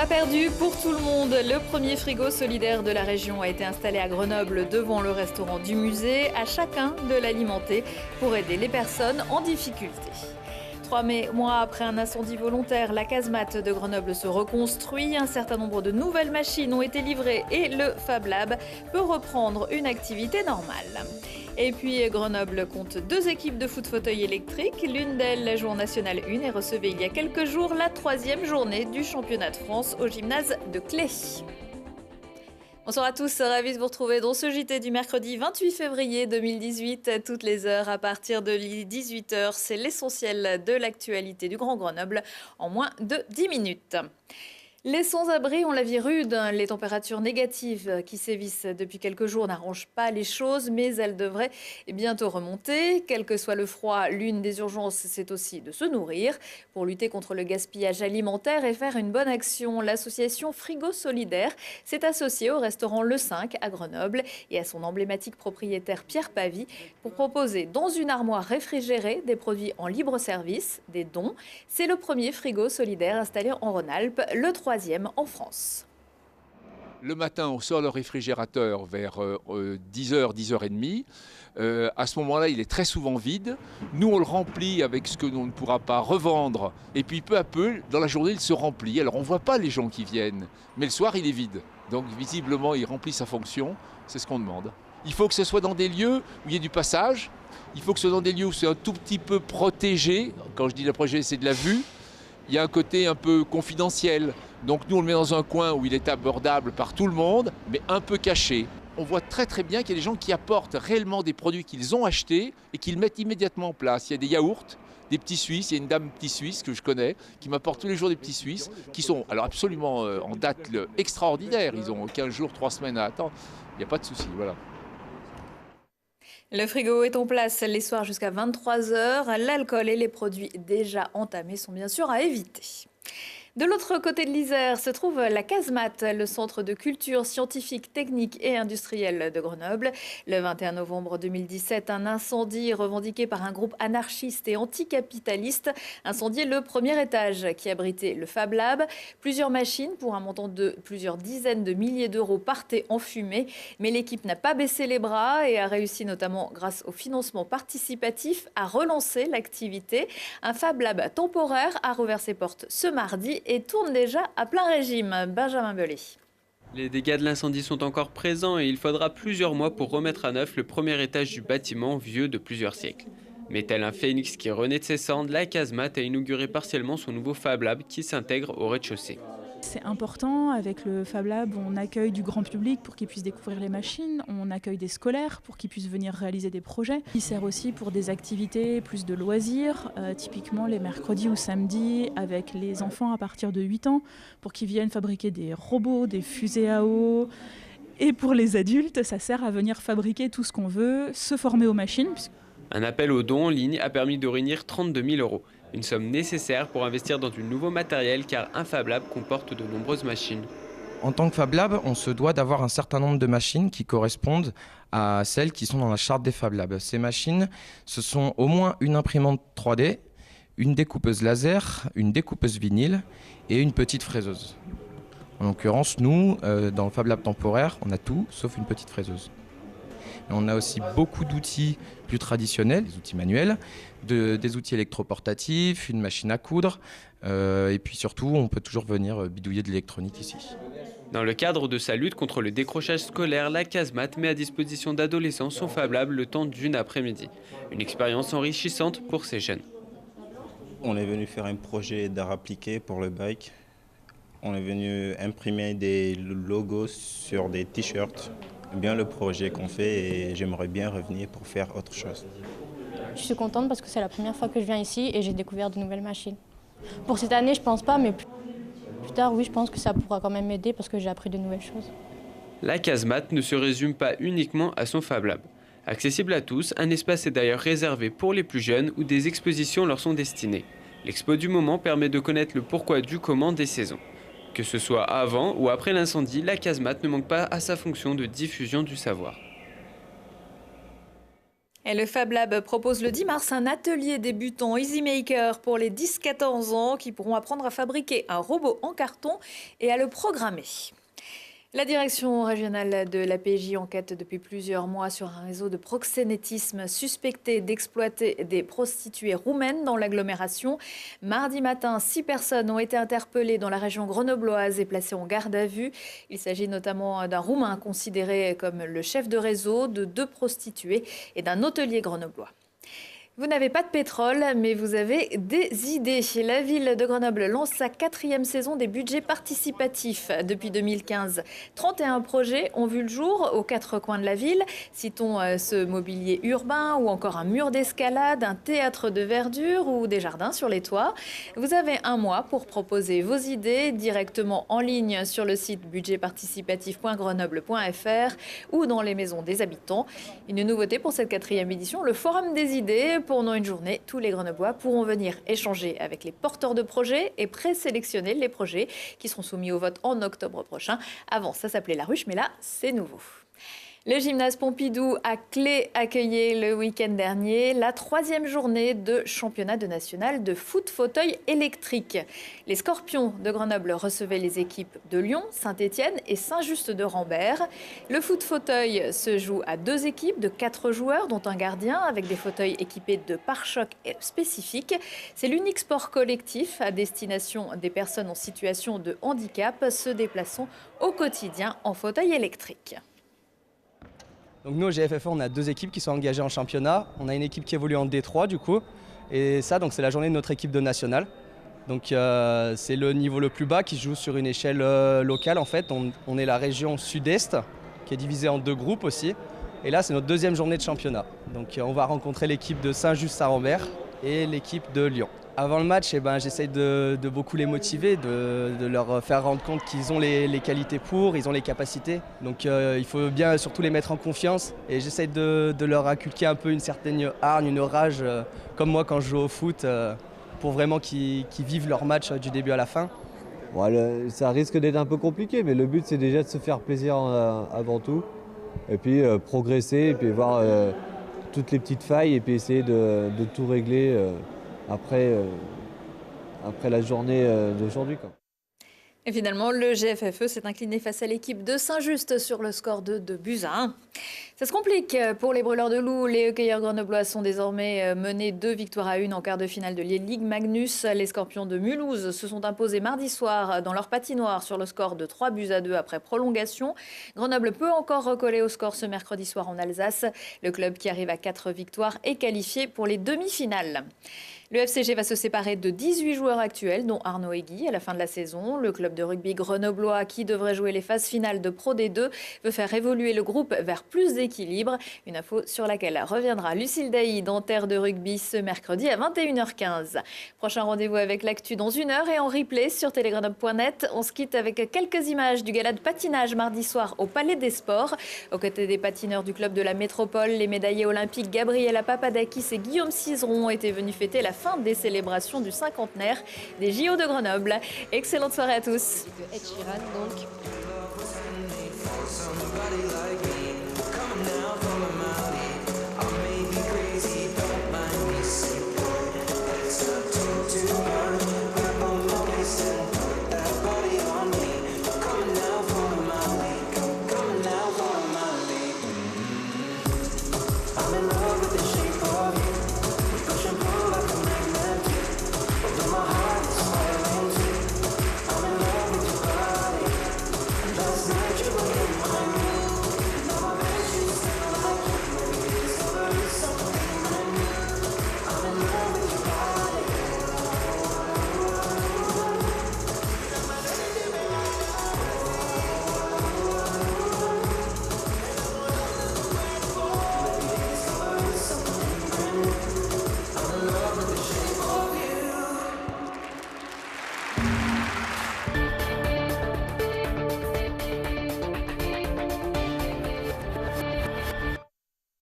Pas perdu pour tout le monde, le premier frigo solidaire de la région a été installé à Grenoble devant le restaurant du musée. À chacun de l'alimenter pour aider les personnes en difficulté. 3 mois après un incendie volontaire, la casemate de Grenoble se reconstruit. Un certain nombre de nouvelles machines ont été livrées et le Fab Lab peut reprendre une activité normale. Et puis Grenoble compte 2 équipes de foot fauteuil électrique. L'une d'elles joue en National 1 et recevait il y a quelques jours la 3e journée du championnat de France au gymnase de Clé. Bonsoir à tous, ravi de vous retrouver dans ce JT du mercredi 28 février 2018. Toutes les heures à partir de 18h, c'est l'essentiel de l'actualité du Grand Grenoble en moins de 10 minutes. Les sans-abri ont la vie rude. Les températures négatives qui sévissent depuis quelques jours n'arrangent pas les choses, mais elles devraient bientôt remonter. Quel que soit le froid, l'une des urgences, c'est aussi de se nourrir. Pour lutter contre le gaspillage alimentaire et faire une bonne action, l'association Frigo Solidaire s'est associée au restaurant Le 5 à Grenoble et à son emblématique propriétaire Pierre Pavie pour proposer dans une armoire réfrigérée des produits en libre service, des dons. C'est le premier frigo solidaire installé en Rhône-Alpes, le 3e en France. Le matin, on sort le réfrigérateur vers 10h, 10h30. À ce moment-là, il est très souvent vide. Nous, on le remplit avec ce que l'on ne pourra pas revendre. Et puis, peu à peu, dans la journée, il se remplit. Alors, on ne voit pas les gens qui viennent. Mais le soir, il est vide. Donc, visiblement, il remplit sa fonction. C'est ce qu'on demande. Il faut que ce soit dans des lieux où il y ait du passage. Il faut que ce soit dans des lieux où c'est un tout petit peu protégé. Quand je dis la projet, c'est de la vue. Il y a un côté un peu confidentiel. Donc nous, on le met dans un coin où il est abordable par tout le monde, mais un peu caché. On voit très très bien qu'il y a des gens qui apportent réellement des produits qu'ils ont achetés et qu'ils mettent immédiatement en place. Il y a des yaourts, des petits Suisses. Il y a une dame petit Suisse que je connais qui m'apporte tous les jours des petits Suisses qui sont alors absolument en date extraordinaire. Ils ont 15 jours, 3 semaines à attendre. Il n'y a pas de souci, voilà. Le frigo est en place les soirs jusqu'à 23h. L'alcool et les produits déjà entamés sont bien sûr à éviter. De l'autre côté de l'Isère se trouve la casemate, le centre de culture scientifique, technique et industrielle de Grenoble. Le 21 novembre 2017, un incendie revendiqué par un groupe anarchiste et anticapitaliste incendiait le premier étage qui abritait le Fab Lab. Plusieurs machines pour un montant de plusieurs dizaines de milliers d'euros partaient en fumée. Mais l'équipe n'a pas baissé les bras et a réussi notamment grâce au financement participatif à relancer l'activité. Un Fab Lab temporaire a rouvert ses portes ce mardi et tourne déjà à plein régime. Benjamin Belay. Les dégâts de l'incendie sont encore présents et il faudra plusieurs mois pour remettre à neuf le premier étage du bâtiment vieux de plusieurs siècles. Mais tel un phénix qui renaît de ses cendres, la casemate a inauguré partiellement son nouveau Fab Lab qui s'intègre au rez-de-chaussée. C'est important, avec le Fab Lab, on accueille du grand public pour qu'ils puissent découvrir les machines, on accueille des scolaires pour qu'ils puissent venir réaliser des projets. Il sert aussi pour des activités plus de loisirs, typiquement les mercredis ou samedis avec les enfants à partir de 8 ans pour qu'ils viennent fabriquer des robots, des fusées à eau. Et pour les adultes, ça sert à venir fabriquer tout ce qu'on veut, se former aux machines. Un appel aux dons en ligne a permis de réunir 32 000 €. Une somme nécessaire pour investir dans du nouveau matériel car un Fab Lab comporte de nombreuses machines. En tant que Fab Lab, on se doit d'avoir un certain nombre de machines qui correspondent à celles qui sont dans la charte des Fab Labs. Ces machines, ce sont au moins une imprimante 3D, une découpeuse laser, une découpeuse vinyle et une petite fraiseuse. En l'occurrence, nous, dans le Fab Lab temporaire, on a tout sauf une petite fraiseuse. Et on a aussi beaucoup d'outils plus traditionnels, des outils manuels, des outils électroportatifs, une machine à coudre, et puis surtout, on peut toujours venir bidouiller de l'électronique ici. Dans le cadre de sa lutte contre le décrochage scolaire, la casemate met à disposition d'adolescents son Fab Lab le temps d'une après-midi. Une expérience enrichissante pour ces jeunes. On est venu faire un projet d'art appliqué pour le bike. On est venu imprimer des logos sur des t-shirts. Bien le projet qu'on fait et j'aimerais bien revenir pour faire autre chose. Je suis contente parce que c'est la première fois que je viens ici et j'ai découvert de nouvelles machines. Pour cette année, je pense pas, mais plus tard, oui, je pense que ça pourra quand même m'aider parce que j'ai appris de nouvelles choses. La casemate ne se résume pas uniquement à son Fab Lab. Accessible à tous, un espace est d'ailleurs réservé pour les plus jeunes où des expositions leur sont destinées. L'expo du moment permet de connaître le pourquoi du comment des saisons. Que ce soit avant ou après l'incendie, la casemate ne manque pas à sa fonction de diffusion du savoir. Et le Fab Lab propose le 10 mars un atelier débutant Easy Maker pour les 10-14 ans qui pourront apprendre à fabriquer un robot en carton et à le programmer. La direction régionale de la PJ enquête depuis plusieurs mois sur un réseau de proxénétisme suspecté d'exploiter des prostituées roumaines dans l'agglomération. Mardi matin, 6 personnes ont été interpellées dans la région grenobloise et placées en garde à vue. Il s'agit notamment d'un Roumain considéré comme le chef de réseau, de 2 prostituées et d'un hôtelier grenoblois. Vous n'avez pas de pétrole, mais vous avez des idées. La ville de Grenoble lance sa 4e saison des budgets participatifs depuis 2015. 31 projets ont vu le jour aux 4 coins de la ville. Citons ce mobilier urbain ou encore un mur d'escalade, un théâtre de verdure ou des jardins sur les toits. Vous avez un mois pour proposer vos idées directement en ligne sur le site budgetparticipatif.grenoble.fr ou dans les maisons des habitants. Une nouveauté pour cette 4e édition, le Forum des idées. Pendant une journée, tous les Grenoblois pourront venir échanger avec les porteurs de projets et présélectionner les projets qui seront soumis au vote en octobre prochain. Avant, ça s'appelait la ruche, mais là, c'est nouveau. Le gymnase Pompidou à Clé accueillait le week-end dernier la 3e journée de championnat de national de foot fauteuil électrique. Les Scorpions de Grenoble recevaient les équipes de Lyon, Saint-Étienne et Saint-Just-de-Rambert. Le foot fauteuil se joue à 2 équipes de 4 joueurs, dont un gardien, avec des fauteuils équipés de pare-chocs spécifiques. C'est l'unique sport collectif à destination des personnes en situation de handicap se déplaçant au quotidien en fauteuil électrique. Donc nous au GFFE on a 2 équipes qui sont engagées en championnat. On a une équipe qui évolue en D3 du coup. Et ça donc c'est la journée de notre équipe de nationale. Donc c'est le niveau le plus bas qui se joue sur une échelle locale en fait. On est la région sud-est qui est divisée en 2 groupes aussi. Et là c'est notre 2e journée de championnat. Donc on va rencontrer l'équipe de Saint-Just-Rambert et l'équipe de Lyon. Avant le match, j'essaye de beaucoup les motiver, de leur faire rendre compte qu'ils ont les qualités pour, ils ont les capacités. Donc il faut bien surtout les mettre en confiance et j'essaye de leur inculquer un peu une certaine hargne, une rage, comme moi quand je joue au foot, pour vraiment qu'ils vivent leur match du début à la fin. Bon, ça risque d'être un peu compliqué, mais le but c'est déjà de se faire plaisir avant tout. Et puis progresser, et puis voir toutes les petites failles et puis essayer de tout régler. Après la journée d'aujourd'hui. Et finalement, le GFFE s'est incliné face à l'équipe de Saint-Just sur le score de 2-1. Ça se complique pour les brûleurs de loups. Les hockeyeurs grenoblois sont désormais menés 2-1 en quart de finale de Ligue Magnus. Les Scorpions de Mulhouse se sont imposés mardi soir dans leur patinoire sur le score de 3-2 après prolongation. Grenoble peut encore recoller au score ce mercredi soir en Alsace. Le club qui arrive à 4 victoires est qualifié pour les demi-finales. Le FCG va se séparer de 18 joueurs actuels, dont Arnaud Egui, à la fin de la saison. Le club de rugby grenoblois, qui devrait jouer les phases finales de Pro D2, veut faire évoluer le groupe vers plus d'équilibre. Une info sur laquelle reviendra Lucille Dailly dans Terre de Rugby ce mercredi à 21h15. Prochain rendez-vous avec l'actu dans 1 heure et en replay sur telegrenoble.net. On se quitte avec quelques images du gala de patinage mardi soir au Palais des Sports. Aux côtés des patineurs du club de la métropole, les médaillés olympiques Gabriela Papadakis et Guillaume Cizeron étaient venus fêter la fin des célébrations du 50aire des JO de Grenoble. Excellente soirée à tous. Ed Sheeran donc.